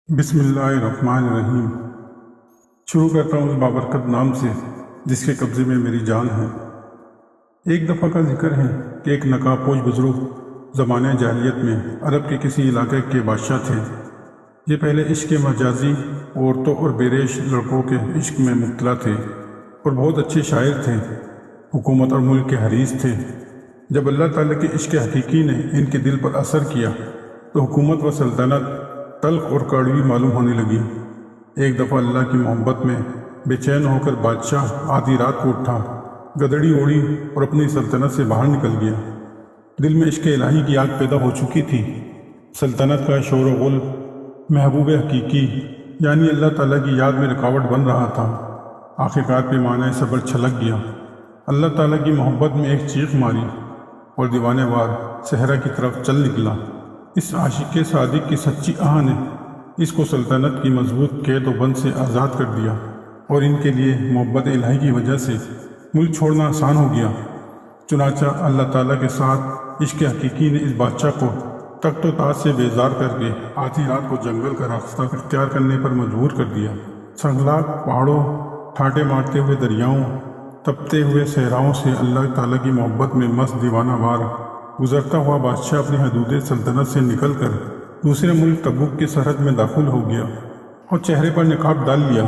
بسم اللہ الرحمن الرحیم۔ شروع کرتا ہوں اس بابرکت نام سے جس کے قبضے میں میری جان ہے۔ ایک دفعہ کا ذکر ہے کہ ایک نقاب پوش بزرگ زمانہ جاہلیت میں عرب کے کسی علاقے کے بادشاہ تھے۔ یہ پہلے عشق مجازی عورتوں اور بیریش لڑکوں کے عشق میں مبتلا تھے اور بہت اچھے شاعر تھے، حکومت اور ملک کے حریص تھے۔ جب اللہ تعالیٰ کے عشق حقیقی نے ان کے دل پر اثر کیا تو حکومت و سلطنت تلخ اور کڑوی معلوم ہونے لگی۔ ایک دفعہ اللہ کی محبت میں بے چین ہو کر بادشاہ آدھی رات کو اٹھا، گدڑی اوڑھی اور اپنی سلطنت سے باہر نکل گیا۔ دل میں عشق الہی کی آگ پیدا ہو چکی تھی۔ سلطنت کا شور و غل محبوب حقیقی یعنی اللہ تعالیٰ کی یاد میں رکاوٹ بن رہا تھا۔ آخرکار پیمانہ صبر چھلک گیا۔ اللہ تعالیٰ کی محبت میں ایک چیخ ماری اور دیوانے وار صحرا کی طرف چل نکلا۔ اس عاشق صادق کی سچی آہ نے اس کو سلطنت کی مضبوط قید و بند سے آزاد کر دیا اور ان کے لیے محبت الہی کی وجہ سے ملک چھوڑنا آسان ہو گیا۔ چنانچہ اللہ تعالیٰ کے ساتھ عشق حقیقی نے اس بادشاہ کو تخت و تاج سے بیزار کر کے آدھی رات کو جنگل کا راستہ اختیار کرنے پر مجبور کر دیا۔ سنگلاخ پہاڑوں، ٹھاٹے مارتے ہوئے دریاؤں، تپتے ہوئے صحراؤں سے اللہ تعالیٰ کی محبت میں مست دیوانہ وار گزرتا ہوا بادشاہ اپنی حدود سلطنت سے نکل کر دوسرے ملک تبوک کی سرحد میں داخل ہو گیا اور چہرے پر نقاب ڈال لیا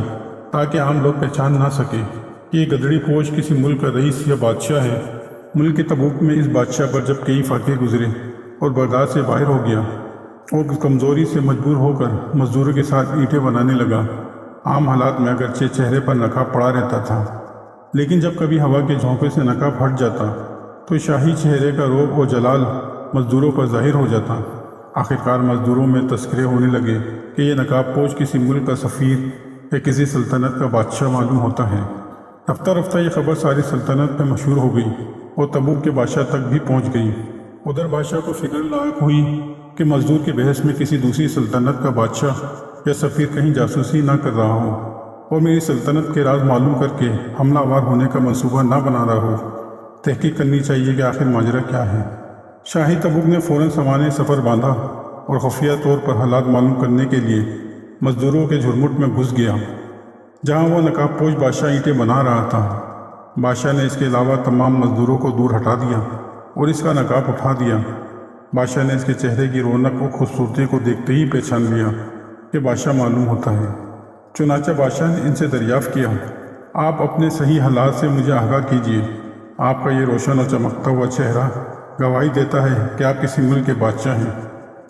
تاکہ عام لوگ پہچان نہ سکے کہ یہ گدڑی پوش کسی ملک کا رئیس یا بادشاہ ہے۔ ملک تبوک میں اس بادشاہ پر جب کئی فاقے گزرے اور برداشت سے باہر ہو گیا اور کمزوری سے مجبور ہو کر مزدوروں کے ساتھ اینٹیں بنانے لگا۔ عام حالات میں اگرچہ چہرے پر نقاب پڑا رہتا تھا، لیکن جب کبھی ہوا کے جھونکے سے نقاب ہٹ جاتا تو شاہی چہرے کا روب و جلال مزدوروں پر ظاہر ہو جاتا۔ آخرکار مزدوروں میں تذکرے ہونے لگے کہ یہ نقاب پوش کسی ملک کا سفیر یا کسی سلطنت کا بادشاہ معلوم ہوتا ہے۔ رفتہ رفتہ یہ خبر ساری سلطنت میں مشہور ہو گئی اور تبوک کے بادشاہ تک بھی پہنچ گئی۔ ادھر بادشاہ کو فکر لاحق ہوئی کہ مزدور کے بحث میں کسی دوسری سلطنت کا بادشاہ یا سفیر کہیں جاسوسی نہ کر رہا ہو اور میری سلطنت کے راز معلوم کر کے حملہ آور ہونے کا منصوبہ نہ بنا رہا ہو۔ تحقیق کرنی چاہیے کہ آخر ماجرا کیا ہے۔ شاہی تبوک نے فوراً سامان سفر باندھا اور خفیہ طور پر حالات معلوم کرنے کے لیے مزدوروں کے جھرمٹ میں گھس گیا جہاں وہ نقاب پوش بادشاہ اینٹیں بنا رہا تھا۔ بادشاہ نے اس کے علاوہ تمام مزدوروں کو دور ہٹا دیا اور اس کا نقاب اٹھا دیا۔ بادشاہ نے اس کے چہرے کی رونق و خوبصورتی کو دیکھتے ہی پہچان لیا کہ بادشاہ معلوم ہوتا ہے۔ چنانچہ بادشاہ نے ان سے دریافت کیا، آپ اپنے صحیح حالات سے مجھے آگاہ کیجیے۔ آپ کا یہ روشن اور چمکتا ہوا چہرہ گواہی دیتا ہے کہ آپ کسی ملک کے بادشاہ ہیں۔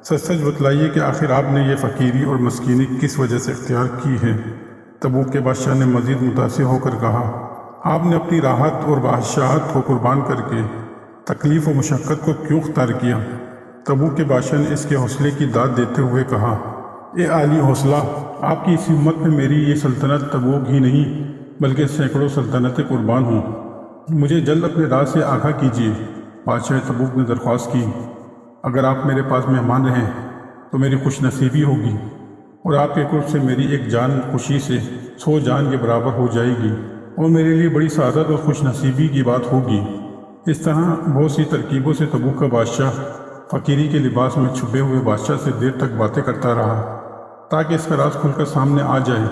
سچ سچ بتلائیے کہ آخر آپ نے یہ فقیری اور مسکینی کس وجہ سے اختیار کی ہے۔ تبوک کے بادشاہ نے مزید متاثر ہو کر کہا، آپ نے اپنی راحت اور بادشاہت کو قربان کر کے تکلیف و مشقت کو کیوں اختیار کیا؟ تبوک کے بادشاہ نے اس کے حوصلے کی داد دیتے ہوئے کہا، اے عالی حوصلہ، آپ کی اس ہمت میں میری یہ سلطنت تبوک ہی نہیں بلکہ سینکڑوں سلطنتیں قربان ہوں۔ مجھے جلد اپنے راز سے آگاہ کیجیے۔ بادشاہ تبوک نے درخواست کی، اگر آپ میرے پاس مہمان رہیں تو میری خوش نصیبی ہوگی اور آپ کے قرب سے میری ایک جان خوشی سے 100 جان کے برابر ہو جائے گی اور میرے لیے بڑی سعادت اور خوش نصیبی کی بات ہوگی۔ اس طرح بہت سی ترکیبوں سے تبوک کا بادشاہ فقیری کے لباس میں چھپے ہوئے بادشاہ سے دیر تک باتیں کرتا رہا تاکہ اس کا راز کھل کر سامنے آ جائے،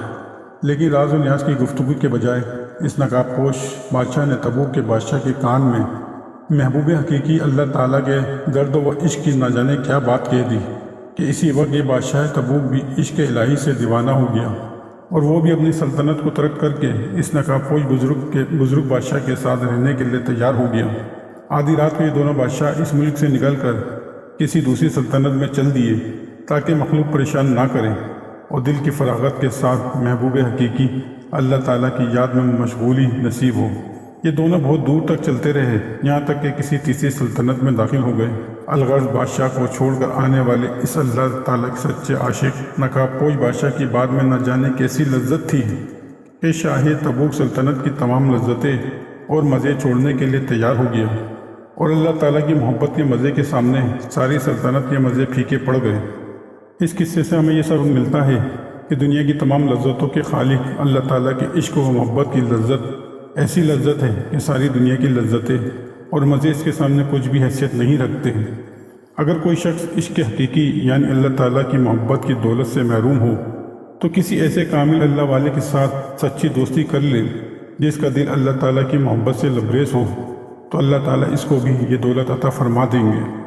لیکن راز و نیاز کی گفتگو کے بجائے اس نقاب پوش بادشاہ نے تبوک کے بادشاہ کے کان میں محبوب حقیقی اللہ تعالیٰ کے درد و عشق کی نہ جانے کیا بات کہہ دی کہ اسی وقت یہ بادشاہ تبوک بھی عشق الہی سے دیوانہ ہو گیا اور وہ بھی اپنی سلطنت کو ترک کر کے اس نقاب پوش بزرگ بادشاہ کے ساتھ رہنے کے لیے تیار ہو گیا۔ آدھی رات کو یہ دونوں بادشاہ اس ملک سے نکل کر کسی دوسری سلطنت میں چل دیے تاکہ مخلوق پریشان نہ کریں اور دل کی فراغت کے ساتھ محبوب حقیقی اللہ تعالیٰ کی یاد میں مشغولی نصیب ہو۔ یہ دونوں بہت دور تک چلتے رہے، یہاں تک کہ کسی تیسری سلطنت میں داخل ہو گئے۔ الغرض بادشاہ کو چھوڑ کر آنے والے اس اللہ تعالیٰ کے سچے عاشق نقاب پوش بادشاہ کی بعد میں نہ جانے کیسی لذت تھی کہ شاہ تبوک سلطنت کی تمام لذتیں اور مزے چھوڑنے کے لیے تیار ہو گیا اور اللہ تعالیٰ کی محبت کے مزے کے سامنے ساری سلطنت کے مزے پھیکے پڑ گئے۔ اس قصے سے ہمیں یہ سبق ملتا ہے کہ دنیا کی تمام لذتوں کے خالق اللہ تعالیٰ کے عشق و محبت کی لذت ایسی لذت ہے کہ ساری دنیا کی لذتیں اور مزے اس کے سامنے کچھ بھی حیثیت نہیں رکھتے ہیں۔ اگر کوئی شخص عشق حقیقی یعنی اللہ تعالیٰ کی محبت کی دولت سے محروم ہو تو کسی ایسے کامل اللہ والے کے ساتھ سچی دوستی کر لے جس کا دل اللہ تعالیٰ کی محبت سے لبریز ہو، تو اللہ تعالیٰ اس کو بھی یہ دولت عطا فرما دیں گے۔